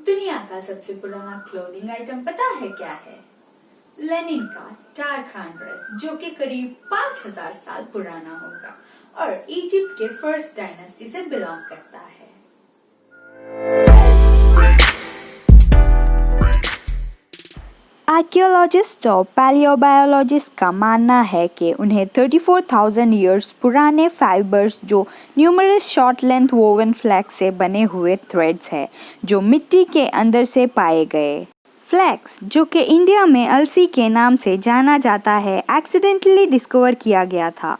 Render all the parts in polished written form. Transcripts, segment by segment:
दुनिया का सबसे पुराना क्लोथिंग आइटम पता है क्या है? लेनिन का टारखान ड्रेस, जो कि करीब 5000 साल पुराना होगा और इजिप्ट के फर्स्ट डायनेस्टी से बिलोंग करता है। आर्कियोलॉजिस्ट और पैलियोबायोलॉजिस्ट का मानना है कि उन्हें 34,000 ईयर्स पुराने फाइबर्स जो numerous short length woven flax से बने हुए थ्रेड्स हैं जो मिट्टी के अंदर से पाए गए। फ्लैक्स, जो कि इंडिया में अलसी के नाम से जाना जाता है, एक्सीडेंटली डिस्कवर किया गया था।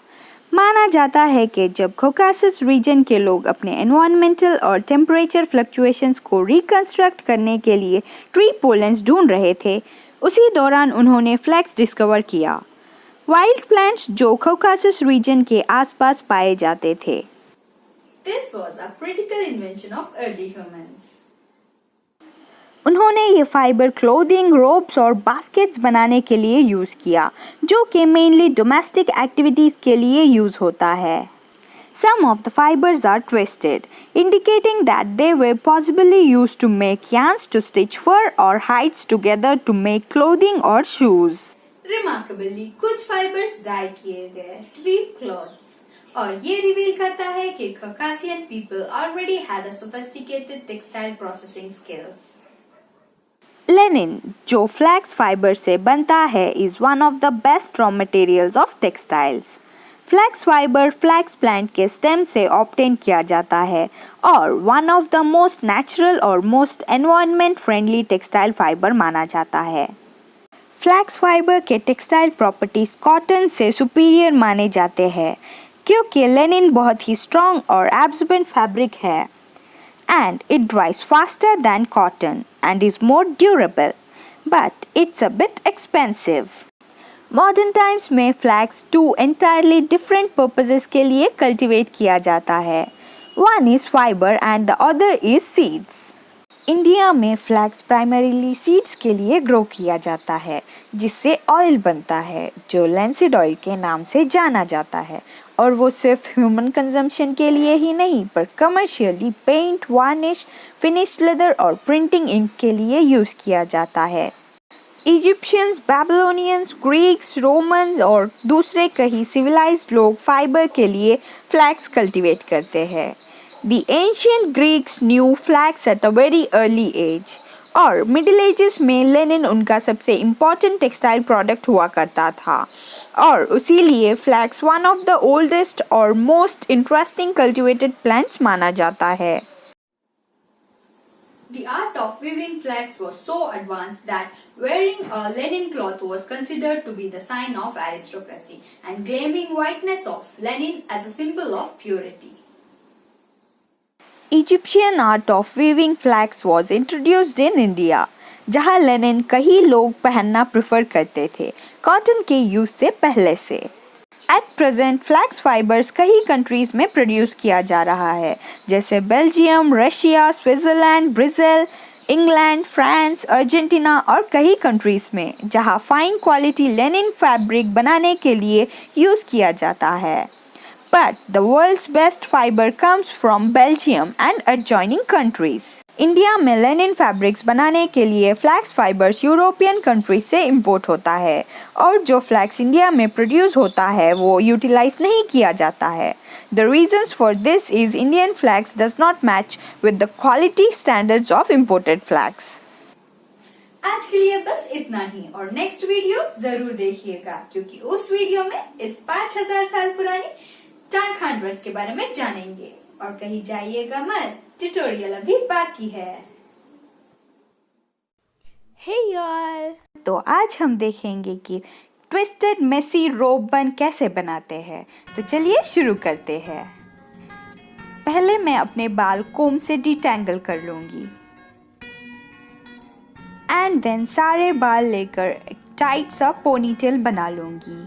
माना जाता है कि जब कॉकासस रीजन के लोग अपने एनवायरमेंटल और टेम्परेचर फ्लक्चुएशंस को रिकंस्ट्रक्ट करने के लिए ट्री पोलेंस ढूंढ रहे थे, उसी दौरान उन्होंने फ्लैक्स डिस्कवर किया, वाइल्ड प्लांट्स जो कॉकासस रीजन के आसपास पाए जाते थे। This was a critical invention of early humans. उन्होंने ये फाइबर क्लोथिंग, रोब्स और बास्केट्स बनाने के लिए यूज़ किया, जो कि मेनली डोमेस्टिक एक्टिविटीज़ के लिए यूज़ होता है। Some of the fibers are twisted, indicating that they were possibly used to make yarns to stitch fur or hides together to make clothing or shoes. Remarkably, कुछ fibres die किए गए weave cloths, और ये reveal करता है कि Caucasian people already had a sophisticated textile processing skills. Linen, जो flex fibre से बनता है, is one of the best raw materials of textiles. Flax fibre flax plant के स्टेम से ऑब्टेन किया जाता है और one of the most natural और most environment friendly textile fibre माना जाता है। फ्लैक्स फाइबर के टेक्सटाइल प्रॉपर्टीज कॉटन से सुपीरियर माने जाते हैं क्योंकि लेनिन बहुत ही स्ट्रॉन्ग और एब्जॉर्बेंट फैब्रिक है and it dries faster than cotton and is more durable, but it's a bit expensive. Modern times में flax two entirely different purposes के लिए cultivate किया जाता है. One is fiber and the other is seeds. India में flex primarily seeds के लिए grow किया जाता है, जिससे ऑयल बनता है जो लिंसीड ऑयल के नाम से जाना जाता है, और वो सिर्फ ह्यूमन कंजम्पशन के लिए ही नहीं पर commercially paint, varnish, finished leather और प्रिंटिंग इंक के लिए यूज़ किया जाता है। इजिप्शियंस, बैबिलोनियंस, ग्रीक्स, रोमन्स और दूसरे कई सिविलाइज्ड लोग फाइबर के लिए फ्लैक्स कल्टीवेट करते हैं। The ancient Greeks knew flax at a very early age, और मिडिल एजेस में लेनिन उनका सबसे इम्पॉर्टेंट टेक्सटाइल प्रोडक्ट हुआ करता था, और उसीलिए flax one of the oldest और मोस्ट इंटरेस्टिंग कल्टिवेटेड प्लांट्स माना जाता है। The art of weaving flax was so advanced that wearing a linen cloth was considered to be the sign of aristocracy and claiming whiteness of linen as a symbol of purity. Egyptian art of weaving flax was introduced in India, जहाँ Lenin कई लोग पहनना prefer करते थे cotton के use से पहले से। एट प्रेजेंट फ्लैक्स फाइबर्स कई कंट्रीज में प्रोड्यूस किया जा रहा है, जैसे Belgium, Russia, Switzerland, Brazil, England, France, Argentina और कई कंट्रीज में, जहाँ फाइन क्वालिटी लेनिन फैब्रिक बनाने के लिए यूज़ किया जाता है। But the world's best fiber comes from Belgium and adjoining countries. India में लेनिन फैब्रिक्स बनाने के लिए फ्लैक्स फाइबर्स यूरोपियन कंट्रीज से इंपोर्ट होता है, और जो फ्लैक्स इंडिया में प्रोड्यूस होता है वो यूटिलाइज नहीं किया जाता है। The reasons for this is Indian flax does not match with the quality standards of imported flax. आज के लिए बस इतना ही, और नेक्स्ट वीडियो जरूर देखिएगा क्योंकि उस वीडियो में इस 5000 साल पुरानी टारखान ड्रेस के बारे में जानेंगे। और कहीं जाइएगा मत, ट्यूटोरियल अभी बाकी है। हे यार, तो आज हम देखेंगे कि ट्विस्टेड मेसी रोब बन कैसे बनाते हैं। तो चलिए शुरू करते हैं। पहले मैं अपने बाल कोम से डिटैंगल कर लूंगी एंड देन सारे बाल लेकर एक टाइट सा पोनीटेल बना लूंगी।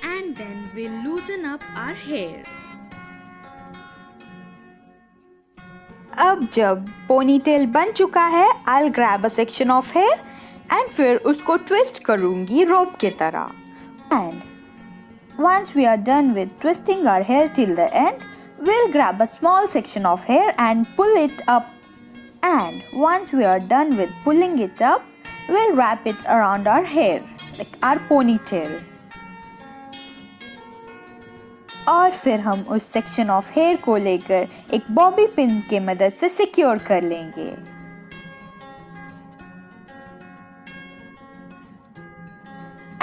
And then we'll loosen up our hair. अब जब पोनीटेल बन चुका है, I'll grab a section of hair and फिर उसको ट्विस्ट करूंगी रोप की तरह. And once we are done with twisting our hair till the end, we'll grab a small section of hair and pull it up. And once we are done with pulling it up, we'll wrap it around our hair, like our ponytail. और फिर हम उस section of hair को लेकर एक bobby pin के मदद से सिक्योर कर लेंगे.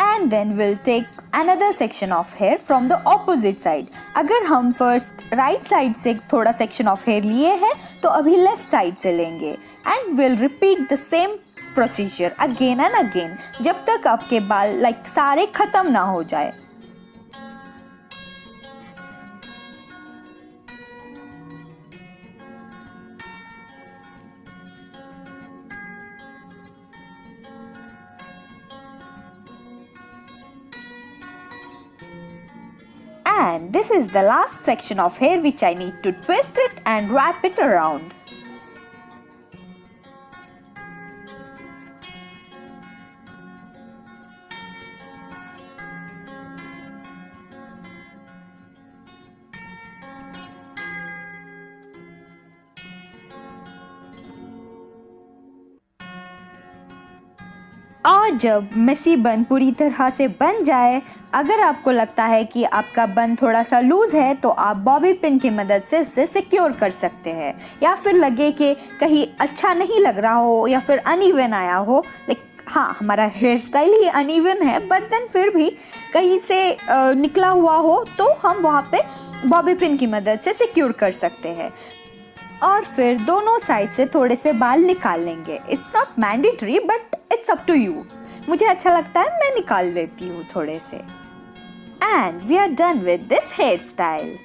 And then we'll take another section of hair from the opposite side. अगर हम फर्स्ट राइट साइड से थोड़ा सेक्शन ऑफ हेयर लिए हैं तो अभी लेफ्ट साइड से लेंगे. And we'll repeat the same procedure again and again जब तक आपके बाल सारे खत्म ना हो जाए. And this is the last section of hair which I need to twist it and wrap it around. और जब मेसी बन पूरी तरह से बन जाए, अगर आपको लगता है कि आपका बन थोड़ा सा लूज है तो आप बॉबी पिन की मदद से उसे सिक्योर कर सकते हैं. या फिर लगे कि कहीं अच्छा नहीं लग रहा हो या फिर अनइवन आया हो, हाँ हमारा हेयर स्टाइल ही अनइवन है बट देन फिर भी कहीं से निकला हुआ हो तो हम वहाँ पे बॉबी पिन की मदद से सिक्योर कर सकते हैं. और फिर दोनों साइड से थोड़े से बाल निकाल लेंगे. It's not mandatory but it's up to you. मुझे अच्छा लगता है, मैं निकाल लेती हूँ थोड़े से. And we are done with this hair style.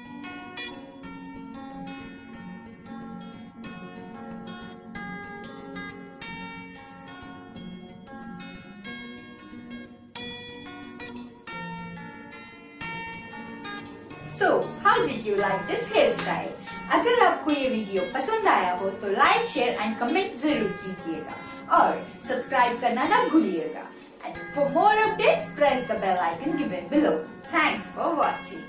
So, how did you like this hairstyle? अगर आपको ये वीडियो पसंद आया हो तो लाइक, शेयर एंड कमेंट जरूर कीजिएगा और सब्सक्राइब करना ना भूलिएगा. And for more updates, press the bell icon given below. Thanks for watching.